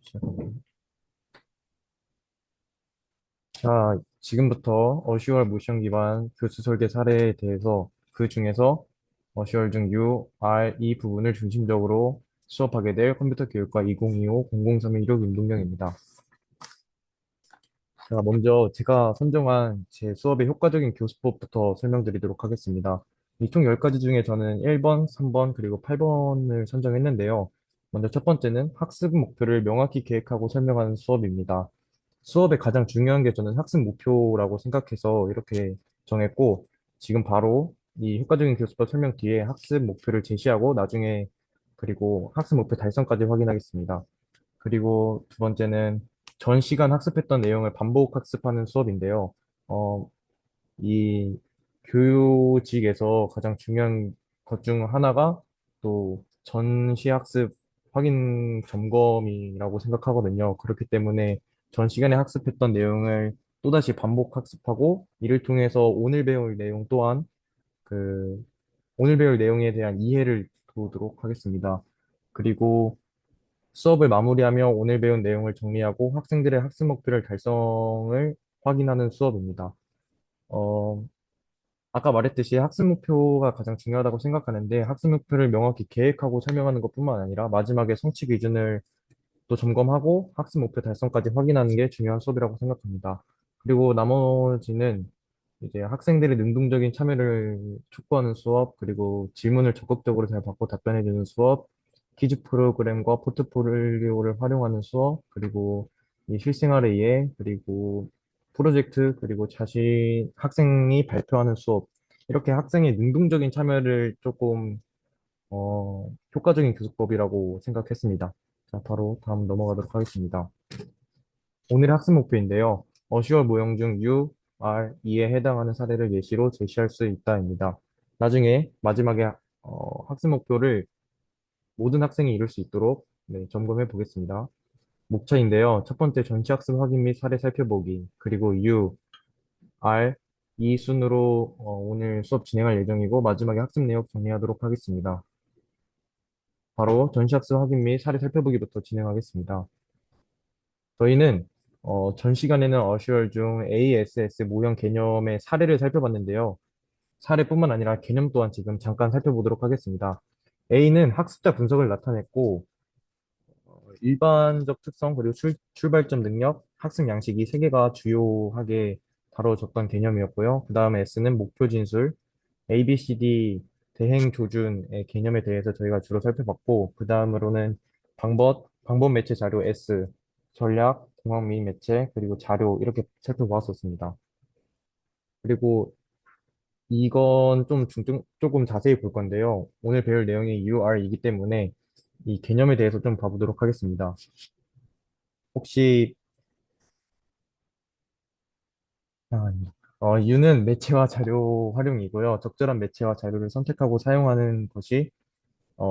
시작할게요. 자, 지금부터 어시월 모션 기반 교수 설계 사례에 대해서 그 중에서 어시월 중 U, R, 이 부분을 중심적으로 수업하게 될 컴퓨터 교육과 2025-0031 운동령입니다. 자, 먼저 제가 선정한 제 수업의 효과적인 교수법부터 설명드리도록 하겠습니다. 이 총 10가지 중에 저는 1번, 3번, 그리고 8번을 선정했는데요. 먼저 첫 번째는 학습 목표를 명확히 계획하고 설명하는 수업입니다. 수업의 가장 중요한 게 저는 학습 목표라고 생각해서 이렇게 정했고, 지금 바로 이 효과적인 교수법 설명 뒤에 학습 목표를 제시하고 나중에 그리고 학습 목표 달성까지 확인하겠습니다. 그리고 두 번째는 전 시간 학습했던 내용을 반복 학습하는 수업인데요. 어, 이 교직에서 가장 중요한 것 중 하나가 또 전시 학습 확인 점검이라고 생각하거든요. 그렇기 때문에 전 시간에 학습했던 내용을 또다시 반복 학습하고 이를 통해서 오늘 배울 내용 또한 그 오늘 배울 내용에 대한 이해를 도우도록 하겠습니다. 그리고 수업을 마무리하며 오늘 배운 내용을 정리하고 학생들의 학습 목표를 달성을 확인하는 수업입니다. 어, 아까 말했듯이 학습 목표가 가장 중요하다고 생각하는데 학습 목표를 명확히 계획하고 설명하는 것뿐만 아니라 마지막에 성취 기준을 또 점검하고 학습 목표 달성까지 확인하는 게 중요한 수업이라고 생각합니다. 그리고 나머지는 이제 학생들의 능동적인 참여를 촉구하는 수업, 그리고 질문을 적극적으로 잘 받고 답변해주는 수업, 퀴즈 프로그램과 포트폴리오를 활용하는 수업, 그리고 이 실생활의 이해, 그리고 프로젝트, 그리고 학생이 발표하는 수업, 이렇게 학생의 능동적인 참여를 조금 효과적인 교수법이라고 생각했습니다. 자, 바로 다음 넘어가도록 하겠습니다. 오늘의 학습 목표인데요. 어시월 모형 중 U, R, E에 해당하는 사례를 예시로 제시할 수 있다입니다. 나중에 마지막에 학습 목표를 모든 학생이 이룰 수 있도록 점검해 보겠습니다. 목차인데요. 첫 번째 전시학습 확인 및 사례 살펴보기, 그리고 U, R, 이 순으로 오늘 수업 진행할 예정이고 마지막에 학습 내용 정리하도록 하겠습니다. 바로 전시학습 확인 및 사례 살펴보기부터 진행하겠습니다. 저희는 전 시간에는 어시얼 중 ASS 모형 개념의 사례를 살펴봤는데요. 사례뿐만 아니라 개념 또한 지금 잠깐 살펴보도록 하겠습니다. A는 학습자 분석을 나타냈고, 일반적 특성 그리고 출발점 능력, 학습 양식 이 세 개가 주요하게 다뤄졌던 개념이었고요. 그 다음에 S는 목표 진술, ABCD 대행 조준의 개념에 대해서 저희가 주로 살펴봤고, 그 다음으로는 방법 매체 자료 S, 전략, 공학 및 매체, 그리고 자료 이렇게 살펴보았었습니다. 그리고 이건 조금 자세히 볼 건데요. 오늘 배울 내용이 UR이기 때문에 이 개념에 대해서 좀 봐보도록 하겠습니다. 혹시 U는 매체와 자료 활용이고요. 적절한 매체와 자료를 선택하고 사용하는 것이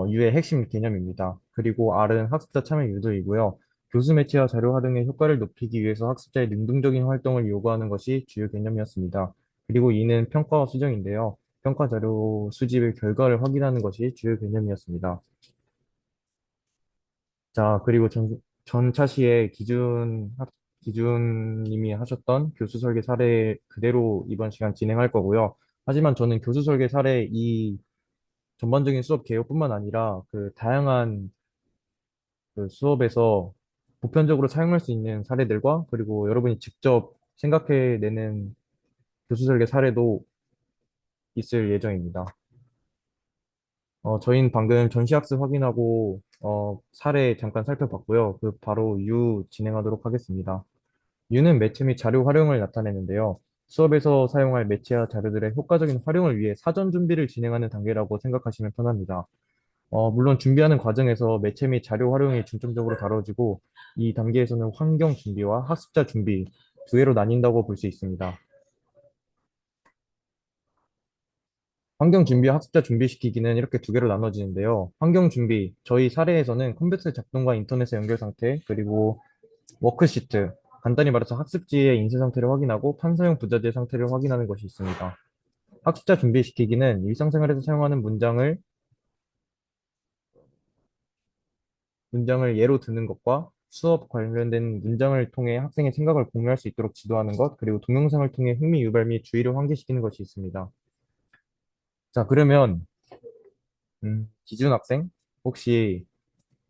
U의 핵심 개념입니다. 그리고 R은 학습자 참여 유도이고요. 교수 매체와 자료 활용의 효과를 높이기 위해서 학습자의 능동적인 활동을 요구하는 것이 주요 개념이었습니다. 그리고 E는 평가와 수정인데요. 평가 자료 수집의 결과를 확인하는 것이 주요 개념이었습니다. 자, 그리고 전차시의 기준님이 하셨던 교수 설계 사례 그대로 이번 시간 진행할 거고요. 하지만 저는 교수 설계 사례 이 전반적인 수업 개요뿐만 아니라 그 다양한 그 수업에서 보편적으로 사용할 수 있는 사례들과 그리고 여러분이 직접 생각해내는 교수 설계 사례도 있을 예정입니다. 저희는 방금 전시학습 확인하고 사례 잠깐 살펴봤고요. 그 바로 U 진행하도록 하겠습니다. U는 매체 및 자료 활용을 나타내는데요. 수업에서 사용할 매체와 자료들의 효과적인 활용을 위해 사전 준비를 진행하는 단계라고 생각하시면 편합니다. 물론 준비하는 과정에서 매체 및 자료 활용이 중점적으로 다뤄지고 이 단계에서는 환경 준비와 학습자 준비 두 개로 나뉜다고 볼 수 있습니다. 환경 준비와 학습자 준비시키기는 이렇게 두 개로 나눠지는데요. 환경 준비, 저희 사례에서는 컴퓨터 작동과 인터넷의 연결 상태, 그리고 워크시트, 간단히 말해서 학습지의 인쇄 상태를 확인하고 판사용 부자재 상태를 확인하는 것이 있습니다. 학습자 준비시키기는 일상생활에서 사용하는 문장을 예로 드는 것과 수업 관련된 문장을 통해 학생의 생각을 공유할 수 있도록 지도하는 것, 그리고 동영상을 통해 흥미 유발 및 주의를 환기시키는 것이 있습니다. 자, 그러면 기준 학생 혹시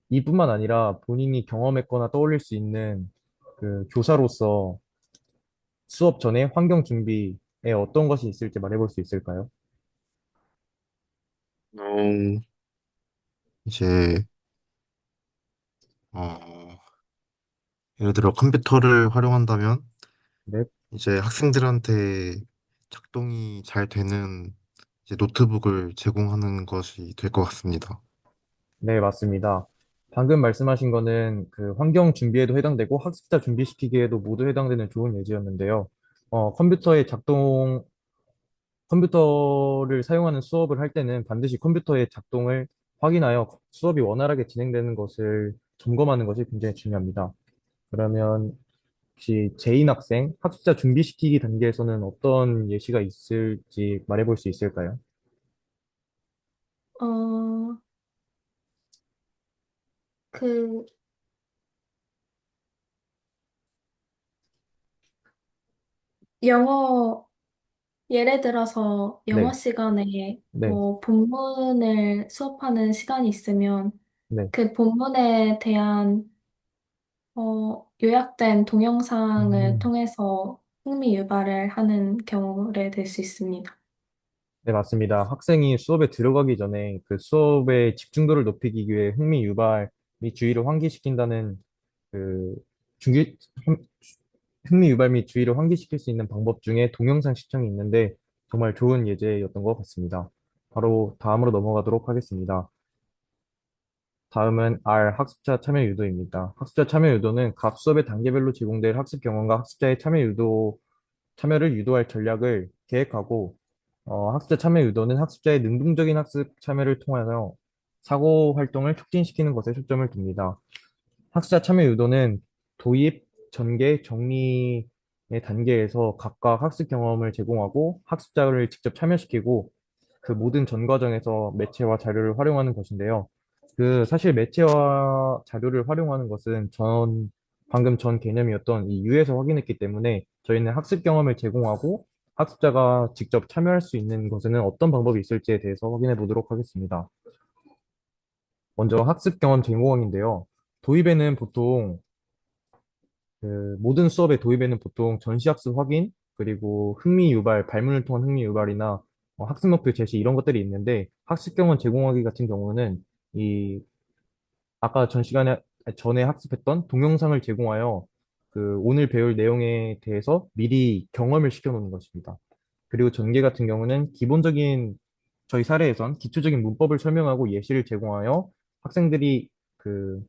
이뿐만 아니라 본인이 경험했거나 떠올릴 수 있는 그 교사로서 수업 전에 환경 준비에 어떤 것이 있을지 말해볼 수 있을까요? 어, 이제, 어, 예를 들어 컴퓨터를 활용한다면, 네, 이제 학생들한테 작동이 잘 되는 이제 노트북을 제공하는 것이 될 것 같습니다. 네, 맞습니다. 방금 말씀하신 거는 그 환경 준비에도 해당되고 학습자 준비시키기에도 모두 해당되는 좋은 예시였는데요. 컴퓨터를 사용하는 수업을 할 때는 반드시 컴퓨터의 작동을 확인하여 수업이 원활하게 진행되는 것을 점검하는 것이 굉장히 중요합니다. 그러면 혹시 재인 학생, 학습자 준비시키기 단계에서는 어떤 예시가 있을지 말해볼 수 있을까요? 어, 그, 영어, 예를 들어서 영어 네, 시간에 네, 뭐 본문을 수업하는 시간이 있으면 네. 그 본문에 대한 요약된 동영상을 음, 통해서 흥미 유발을 하는 경우를 될 수 있습니다. 네, 맞습니다. 학생이 수업에 들어가기 전에 그 수업의 집중도를 높이기 위해 흥미 유발 및 주의를 환기시킨다는 그 중기, 흥- 흥미 유발 및 주의를 환기시킬 수 있는 방법 중에 동영상 시청이 있는데 정말 좋은 예제였던 것 같습니다. 바로 다음으로 넘어가도록 하겠습니다. 다음은 R 학습자 참여 유도입니다. 학습자 참여 유도는 각 수업의 단계별로 제공될 학습 경험과 학습자의 참여를 유도할 전략을 계획하고, 학습자 참여 유도는 학습자의 능동적인 학습 참여를 통하여 사고 활동을 촉진시키는 것에 초점을 둡니다. 학습자 참여 유도는 도입, 전개, 정리의 단계에서 각각 학습 경험을 제공하고 학습자를 직접 참여시키고 그 모든 전 과정에서 매체와 자료를 활용하는 것인데요. 그 사실 매체와 자료를 활용하는 것은 방금 전 개념이었던 이 U에서 확인했기 때문에 저희는 학습 경험을 제공하고 학습자가 직접 참여할 수 있는 것에는 어떤 방법이 있을지에 대해서 확인해 보도록 하겠습니다. 먼저 학습 경험 제공인데요. 도입에는 보통 모든 수업의 도입에는 보통 전시학습 확인, 그리고 흥미 유발, 발문을 통한 흥미 유발이나 학습 목표 제시 이런 것들이 있는데 학습 경험 제공하기 같은 경우는 이 아까 전 시간에 전에 학습했던 동영상을 제공하여 그 오늘 배울 내용에 대해서 미리 경험을 시켜놓는 것입니다. 그리고 전개 같은 경우는 기본적인 저희 사례에선 기초적인 문법을 설명하고 예시를 제공하여 학생들이 그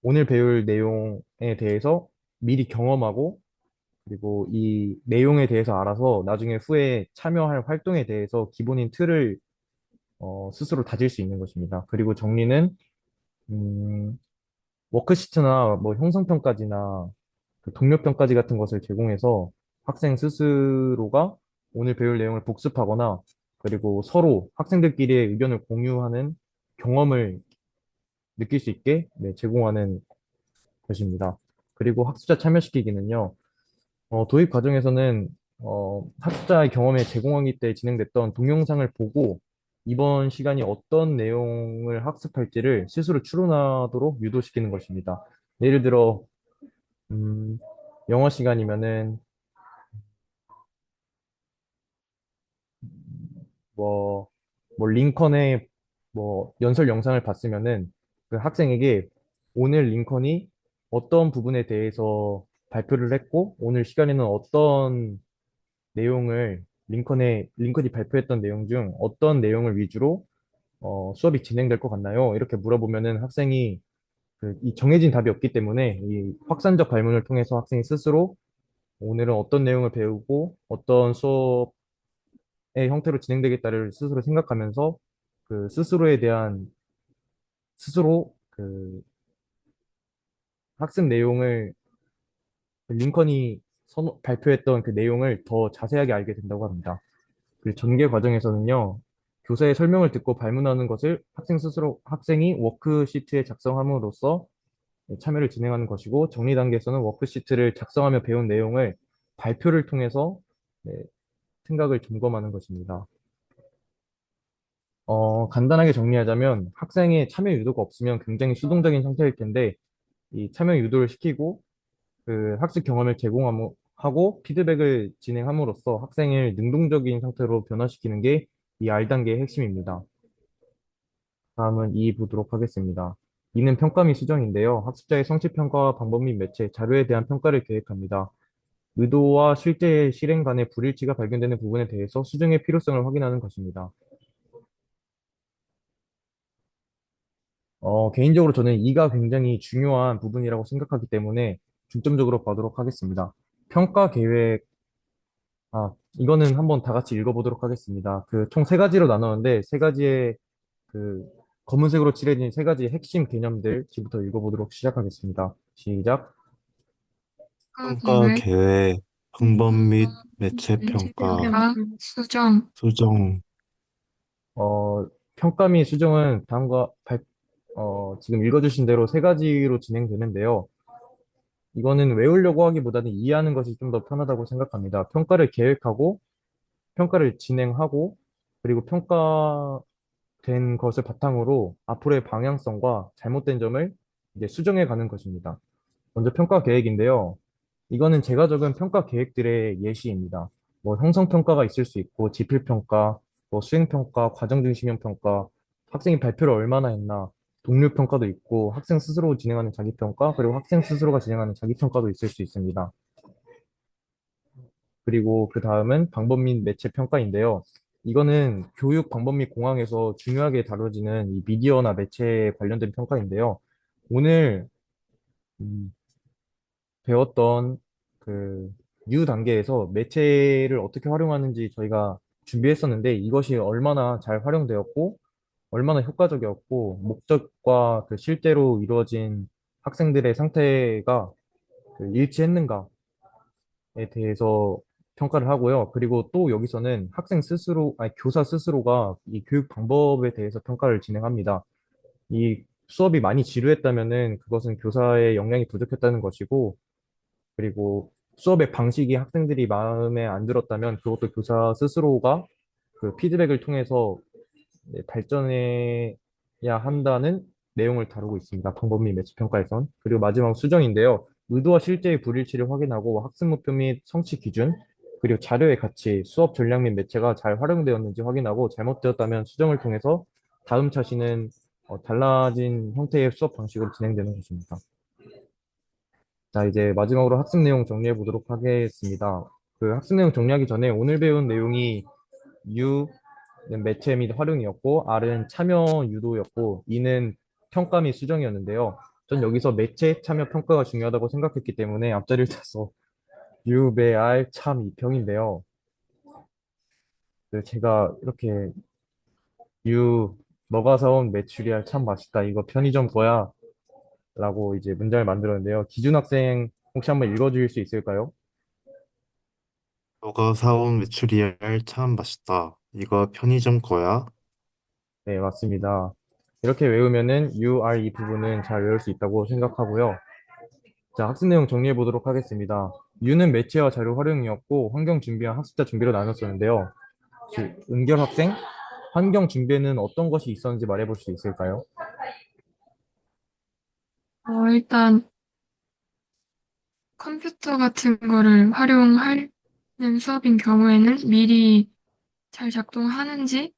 오늘 배울 내용에 대해서 미리 경험하고 그리고 이 내용에 대해서 알아서 나중에 후에 참여할 활동에 대해서 기본인 틀을 스스로 다질 수 있는 것입니다. 그리고 정리는 음, 워크시트나 뭐 형성평가지나 그 동료평가지 같은 것을 제공해서 학생 스스로가 오늘 배울 내용을 복습하거나 그리고 서로 학생들끼리의 의견을 공유하는 경험을 느낄 수 있게 네, 제공하는 것입니다. 그리고 학습자 참여시키기는요. 도입 과정에서는 학습자의 경험에 제공하기 때 진행됐던 동영상을 보고 이번 시간이 어떤 내용을 학습할지를 스스로 추론하도록 유도시키는 것입니다. 예를 들어 음, 영어 시간이면은 뭐, 뭐 링컨의 뭐 연설 영상을 봤으면은 그 학생에게 오늘 링컨이 어떤 부분에 대해서 발표를 했고 오늘 시간에는 어떤 내용을 링컨이 발표했던 내용 중 어떤 내용을 위주로 수업이 진행될 것 같나요? 이렇게 물어보면은 학생이 이 정해진 답이 없기 때문에 이 확산적 발문을 통해서 학생이 스스로 오늘은 어떤 내용을 배우고 어떤 수업의 형태로 진행되겠다를 스스로 생각하면서 그 스스로 그 학습 내용을 링컨이 발표했던 그 내용을 더 자세하게 알게 된다고 합니다. 그 전개 과정에서는요, 교사의 설명을 듣고 발문하는 것을 학생이 워크시트에 작성함으로써 참여를 진행하는 것이고, 정리 단계에서는 워크시트를 작성하며 배운 내용을 발표를 통해서 네, 생각을 점검하는 것입니다. 간단하게 정리하자면 학생의 참여 유도가 없으면 굉장히 수동적인 상태일 텐데, 이 참여 유도를 시키고 그 학습 경험을 제공하고 피드백을 진행함으로써 학생을 능동적인 상태로 변화시키는 게 이 R 단계의 핵심입니다. 다음은 2 보도록 하겠습니다. 이는 평가 및 수정인데요. 학습자의 성취 평가와 방법 및 매체, 자료에 대한 평가를 계획합니다. 의도와 실제 실행 간의 불일치가 발견되는 부분에 대해서 수정의 필요성을 확인하는 것입니다. 개인적으로 저는 이가 굉장히 중요한 부분이라고 생각하기 때문에 중점적으로 보도록 하겠습니다. 평가 계획, 이거는 한번 다 같이 읽어보도록 하겠습니다. 그 총 세 가지로 나누는데 세 가지의 그 검은색으로 칠해진 세 가지 핵심 개념들 지금부터 읽어보도록 시작하겠습니다. 시작. 평가 계획, 계획, 방법 및 매체 매체 평가, 평가, 수정, 수정, 평가 및 수정은 지금 읽어주신 대로 세 가지로 진행되는데요. 이거는 외우려고 하기보다는 이해하는 것이 좀 더 편하다고 생각합니다. 평가를 계획하고, 평가를 진행하고, 그리고 평가된 것을 바탕으로 앞으로의 방향성과 잘못된 점을 이제 수정해 가는 것입니다. 먼저 평가 계획인데요. 이거는 제가 적은 평가 계획들의 예시입니다. 뭐 형성평가가 있을 수 있고, 지필평가, 뭐 수행평가, 과정중심형 평가, 학생이 발표를 얼마나 했나, 동료평가도 있고, 학생 스스로 진행하는 자기평가, 그리고 학생 스스로가 진행하는 자기평가도 있을 수 있습니다. 그리고 그 다음은 방법 및 매체 평가인데요. 이거는 교육 방법 및 공항에서 중요하게 다뤄지는 이 미디어나 매체에 관련된 평가인데요. 오늘 음, 배웠던 그 U 단계에서 매체를 어떻게 활용하는지 저희가 준비했었는데 이것이 얼마나 잘 활용되었고 얼마나 효과적이었고 목적과 그 실제로 이루어진 학생들의 상태가 그 일치했는가에 대해서 평가를 하고요. 그리고 또 여기서는 학생 스스로, 아니 교사 스스로가 이 교육 방법에 대해서 평가를 진행합니다. 이 수업이 많이 지루했다면은 그것은 교사의 역량이 부족했다는 것이고 그리고 수업의 방식이 학생들이 마음에 안 들었다면 그것도 교사 스스로가 그 피드백을 통해서 네, 발전해야 한다는 내용을 다루고 있습니다. 방법 및 매치 평가에선. 그리고 마지막 수정인데요. 의도와 실제의 불일치를 확인하고 학습 목표 및 성취 기준, 그리고 자료의 가치, 수업 전략 및 매체가 잘 활용되었는지 확인하고 잘못되었다면 수정을 통해서 다음 차시는 달라진 형태의 수업 방식으로 진행되는 것입니다. 자, 이제 마지막으로 학습 내용 정리해 보도록 하겠습니다. 그 학습 내용 정리하기 전에 오늘 배운 내용이 U는 매체 및 활용이었고, R은 참여 유도였고, E는 평가 및 수정이었는데요. 전 여기서 매체 참여 평가가 중요하다고 생각했기 때문에 앞자리를 타서 U, 배, R, 참, 이평인데요. 제가 이렇게 U, 너가 사온 메추리알 참 맛있다. 이거 편의점 거야. 라고 이제 문장을 만들었는데요. 기준 학생 혹시 한번 읽어주실 수 있을까요? 너가 사온 메추리알 참 맛있다. 이거 편의점 거야? 네, 맞습니다. 이렇게 외우면은 UR 이 부분은 잘 외울 수 있다고 생각하고요. 자, 학습 내용 정리해 보도록 하겠습니다. U는 매체와 자료 활용이었고, 환경 준비와 학습자 준비로 나눴었는데요. 은결 학생, 환경 준비에는 어떤 것이 있었는지 말해 볼 수 있을까요? 일단 컴퓨터 같은 거를 활용하는 수업인 경우에는 미리 잘 작동하는지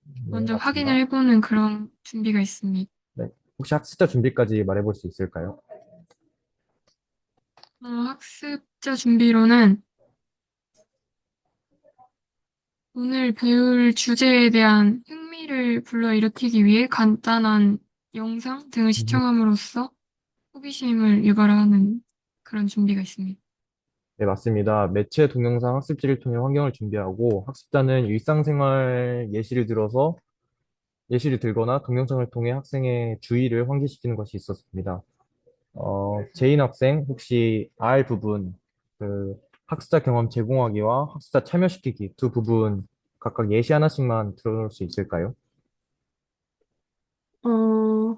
네, 먼저 확인을 맞습니다. 해보는 그런 준비가 있습니다. 네, 혹시 학습자 준비까지 말해 볼 수 있을까요? 학습자 준비로는 오늘 배울 주제에 대한 흥미를 불러일으키기 위해 간단한 영상 등을 시청함으로써 호기심을 유발하는 그런 준비가 있습니다. 네, 맞습니다. 매체 동영상 학습지를 통해 환경을 준비하고 학습자는 일상생활 예시를 들거나 동영상을 통해 학생의 주의를 환기시키는 것이 있었습니다. 제인 학생, 혹시 R 부분, 그 학습자 경험 제공하기와 학습자 참여시키기 두 부분 각각 예시 하나씩만 들어볼 수 있을까요? 어,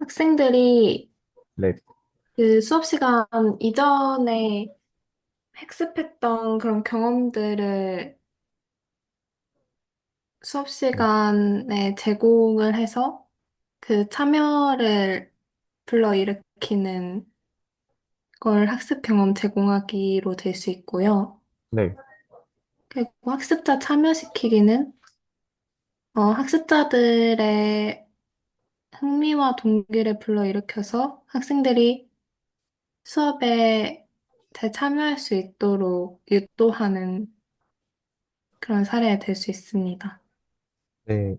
학생들이 네, 그 수업 시간 이전에 학습했던 그런 경험들을 수업 네, 시간에 제공을 해서 그 참여를 불러일으키는 걸 학습 경험 제공하기로 될 수 있고요. 네, 그리고 학습자 참여시키기는 학습자들의 흥미와 동기를 불러일으켜서 학생들이 수업에 잘 참여할 수 있도록 유도하는 그런 사례가 될 수 있습니다. 네,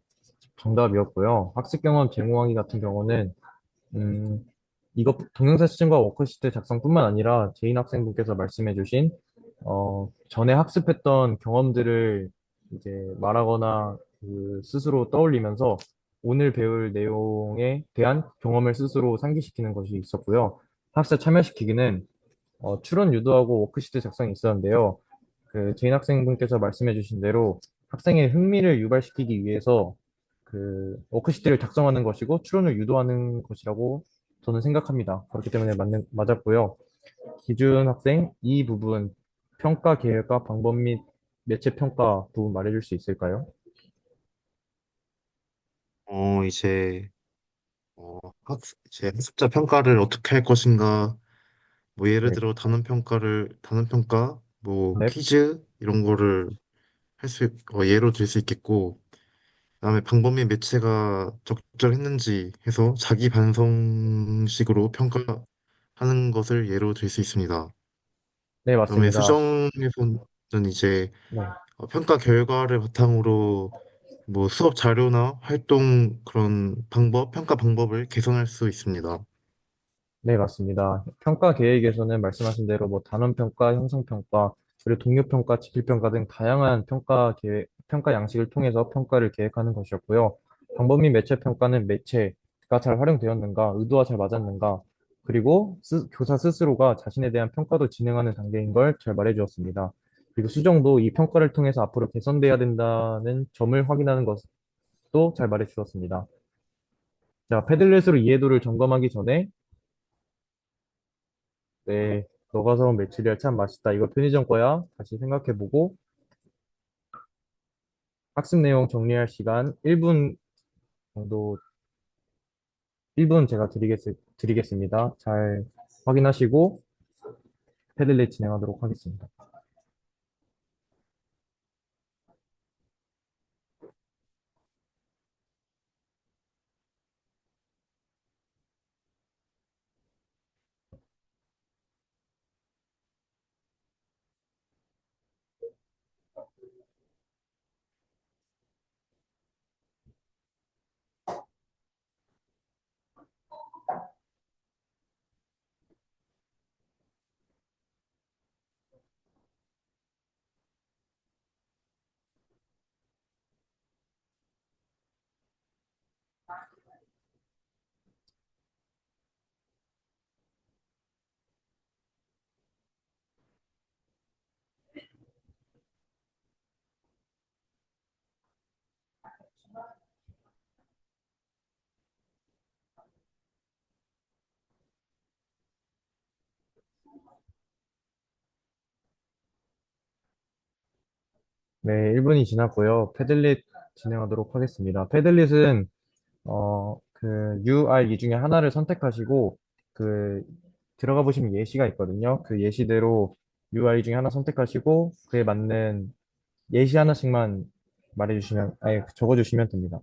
정답이었고요. 학습 경험 제공하기 같은 경우는 음, 이거 동영상 시청과 워크시트 작성뿐만 아니라 제인 학생분께서 말씀해주신 전에 학습했던 경험들을 이제 말하거나 그 스스로 떠올리면서 오늘 배울 내용에 대한 경험을 스스로 상기시키는 것이 있었고요. 학습 참여시키기는 추론 유도하고 워크시트 작성이 있었는데요. 그 제인 학생분께서 말씀해주신 대로 학생의 흥미를 유발시키기 위해서 그 워크시트를 작성하는 것이고 추론을 유도하는 것이라고 저는 생각합니다. 그렇기 때문에 맞았고요. 기준 학생 이 부분 평가 계획과 방법 및 매체 평가 부분 말해줄 수 있을까요? 이제 이제 학습자 평가를 어떻게 할 것인가, 뭐 예를 네, 들어 단원 평가, 뭐 네, 퀴즈 이런 거를 예로 들 수 있겠고, 그다음에 방법 및 매체가 적절했는지 해서 자기 반성식으로 평가하는 것을 예로 들 수 있습니다. 네, 그다음에 맞습니다. 수정에서는 이제 네. 평가 결과를 바탕으로 뭐 수업 자료나 활동 그런 평가 방법을 개선할 수 있습니다. 네, 맞습니다. 평가 계획에서는 말씀하신 대로 뭐 단원평가, 형성평가, 그리고 동료평가, 직킬평가 등 다양한 평가 계획, 평가 양식을 통해서 평가를 계획하는 것이었고요. 방법 및 매체 평가는 매체가 잘 활용되었는가, 의도와 잘 맞았는가, 그리고 교사 스스로가 자신에 대한 평가도 진행하는 단계인 걸 잘 말해주었습니다. 그리고 수정도 이 평가를 통해서 앞으로 개선돼야 된다는 점을 확인하는 것도 잘 말해주었습니다. 자, 패들렛으로 이해도를 점검하기 전에 네, 너가 사온 메추리알 참 맛있다. 이거 편의점 거야. 다시 생각해보고 학습 내용 정리할 시간 1분 정도, 1분 제가 드리겠습니다. 잘 확인하시고 패들렛 진행하도록 하겠습니다. 네, 1분이 지났고요. 패들릿 진행하도록 하겠습니다. 패들릿은 그 UR 이 중에 하나를 선택하시고 그 들어가 보시면 예시가 있거든요. 그 예시대로 UR 이 중에 하나 선택하시고 그에 맞는 예시 하나씩만 말해주시면, 아니, 적어주시면 됩니다.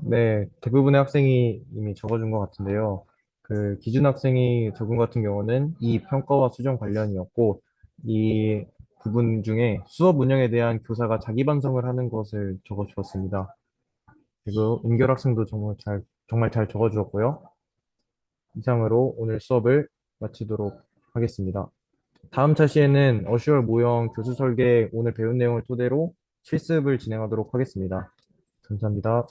네, 대부분의 학생이 이미 적어준 것 같은데요. 그 기준 학생이 적은 것 같은 경우는 이 평가와 수정 관련이었고, 이 부분 중에 수업 운영에 대한 교사가 자기 반성을 하는 것을 적어 주었습니다. 그리고 은결 학생도 정말 잘 적어 주었고요. 이상으로 오늘 수업을 마치도록 하겠습니다. 다음 차시에는 어슈얼 모형 교수 설계 오늘 배운 내용을 토대로 실습을 진행하도록 하겠습니다. 감사합니다.